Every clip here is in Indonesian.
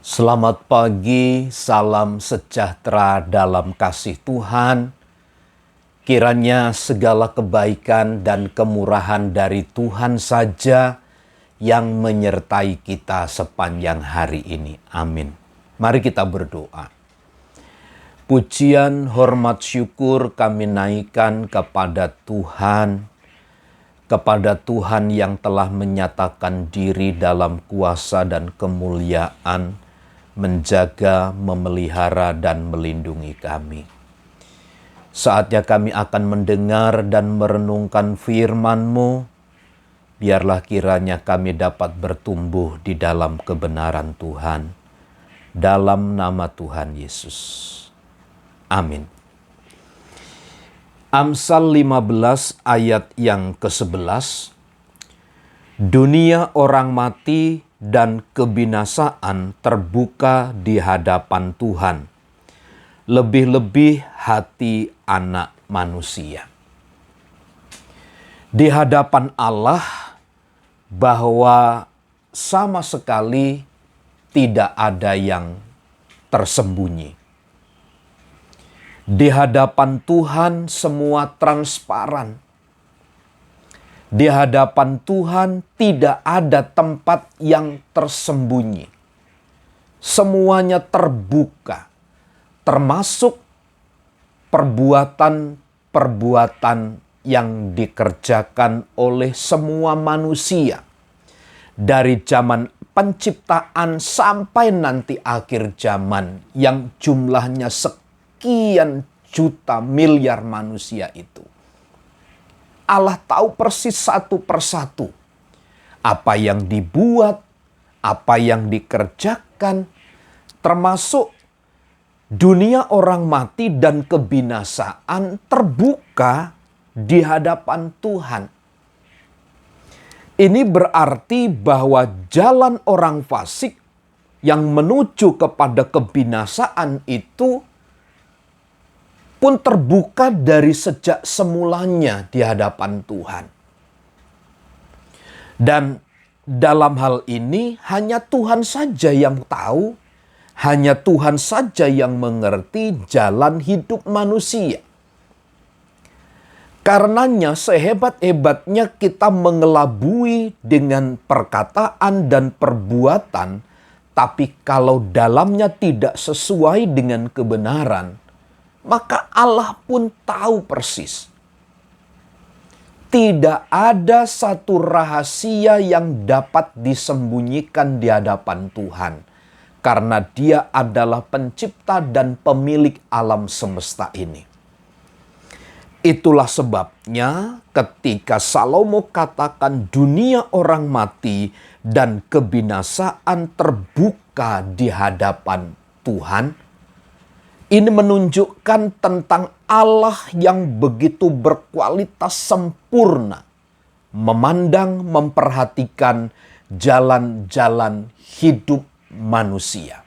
Selamat pagi, salam sejahtera dalam kasih Tuhan. Kiranya segala kebaikan dan kemurahan dari Tuhan saja yang menyertai kita sepanjang hari ini. Amin. Mari kita berdoa. Pujian, hormat, syukur kami naikkan kepada Tuhan yang telah menyatakan diri dalam kuasa dan kemuliaan, menjaga, memelihara, dan melindungi kami. Saatnya kami akan mendengar dan merenungkan firman-Mu. Biarlah kiranya kami dapat bertumbuh di dalam kebenaran Tuhan. Dalam nama Tuhan Yesus. Amin. Amsal 15 ayat yang ke-11. Dunia orang mati dan kebinasaan terbuka di hadapan Tuhan, lebih-lebih hati anak manusia. Di hadapan Allah, bahwa sama sekali tidak ada yang tersembunyi. Di hadapan Tuhan semua transparan. Di hadapan Tuhan tidak ada tempat yang tersembunyi. Semuanya terbuka, termasuk perbuatan-perbuatan yang dikerjakan oleh semua manusia. Dari zaman penciptaan sampai nanti akhir zaman yang jumlahnya sekian juta miliar manusia itu. Allah tahu persis satu persatu apa yang dibuat, apa yang dikerjakan, termasuk dunia orang mati dan kebinasaan terbuka di hadapan Tuhan. Ini berarti bahwa jalan orang fasik yang menuju kepada kebinasaan itu pun terbuka dari sejak semulanya di hadapan Tuhan. Dan dalam hal ini hanya Tuhan saja yang tahu, hanya Tuhan saja yang mengerti jalan hidup manusia. Karenanya sehebat-hebatnya kita mengelabui dengan perkataan dan perbuatan, tapi kalau dalamnya tidak sesuai dengan kebenaran, maka Allah pun tahu persis. Tidak ada satu rahasia yang dapat disembunyikan di hadapan Tuhan. Karena Dia adalah pencipta dan pemilik alam semesta ini. Itulah sebabnya ketika Salomo katakan dunia orang mati dan kebinasaan terbuka di hadapan Tuhan, ini menunjukkan tentang Allah yang begitu berkualitas sempurna, memandang, memperhatikan jalan-jalan hidup manusia.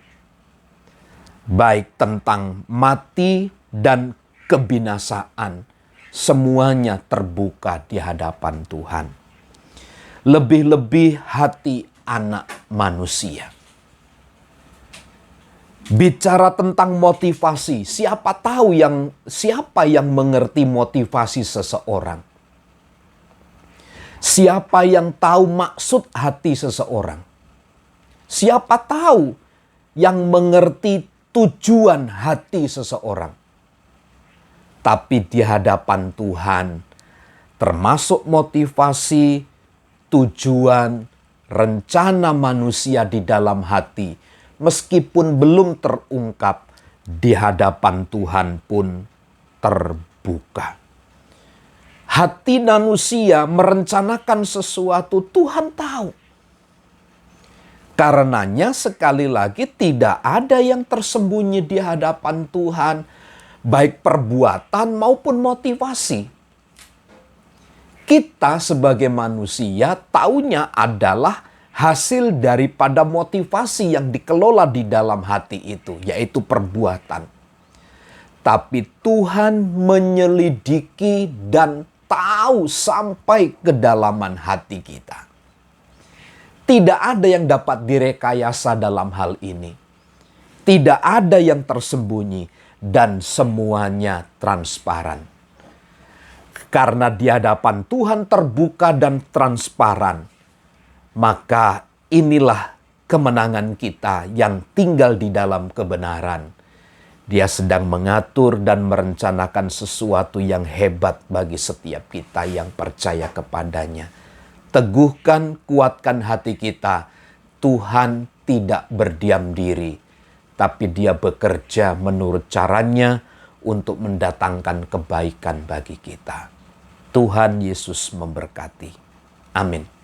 Baik tentang mati dan kebinasaan, semuanya terbuka di hadapan Tuhan. Lebih-lebih hati anak manusia. Bicara tentang motivasi, siapa yang mengerti motivasi seseorang? Siapa yang tahu maksud hati seseorang? Siapa tahu yang mengerti tujuan hati seseorang? Tapi di hadapan Tuhan, termasuk motivasi, tujuan, rencana manusia di dalam hati, meskipun belum terungkap, di hadapan Tuhan pun terbuka. Hati manusia merencanakan sesuatu, Tuhan tahu. Karenanya sekali lagi tidak ada yang tersembunyi di hadapan Tuhan, baik perbuatan maupun motivasi. Kita sebagai manusia taunya adalah hasil daripada motivasi yang dikelola di dalam hati itu, yaitu perbuatan. Tapi Tuhan menyelidiki dan tahu sampai kedalaman hati kita. Tidak ada yang dapat direkayasa dalam hal ini. Tidak ada yang tersembunyi dan semuanya transparan. Karena di hadapan Tuhan terbuka dan transparan, maka inilah kemenangan kita yang tinggal di dalam kebenaran. Dia sedang mengatur dan merencanakan sesuatu yang hebat bagi setiap kita yang percaya kepadanya. Teguhkan, kuatkan hati kita. Tuhan tidak berdiam diri, tapi Dia bekerja menurut caranya untuk mendatangkan kebaikan bagi kita. Tuhan Yesus memberkati. Amin.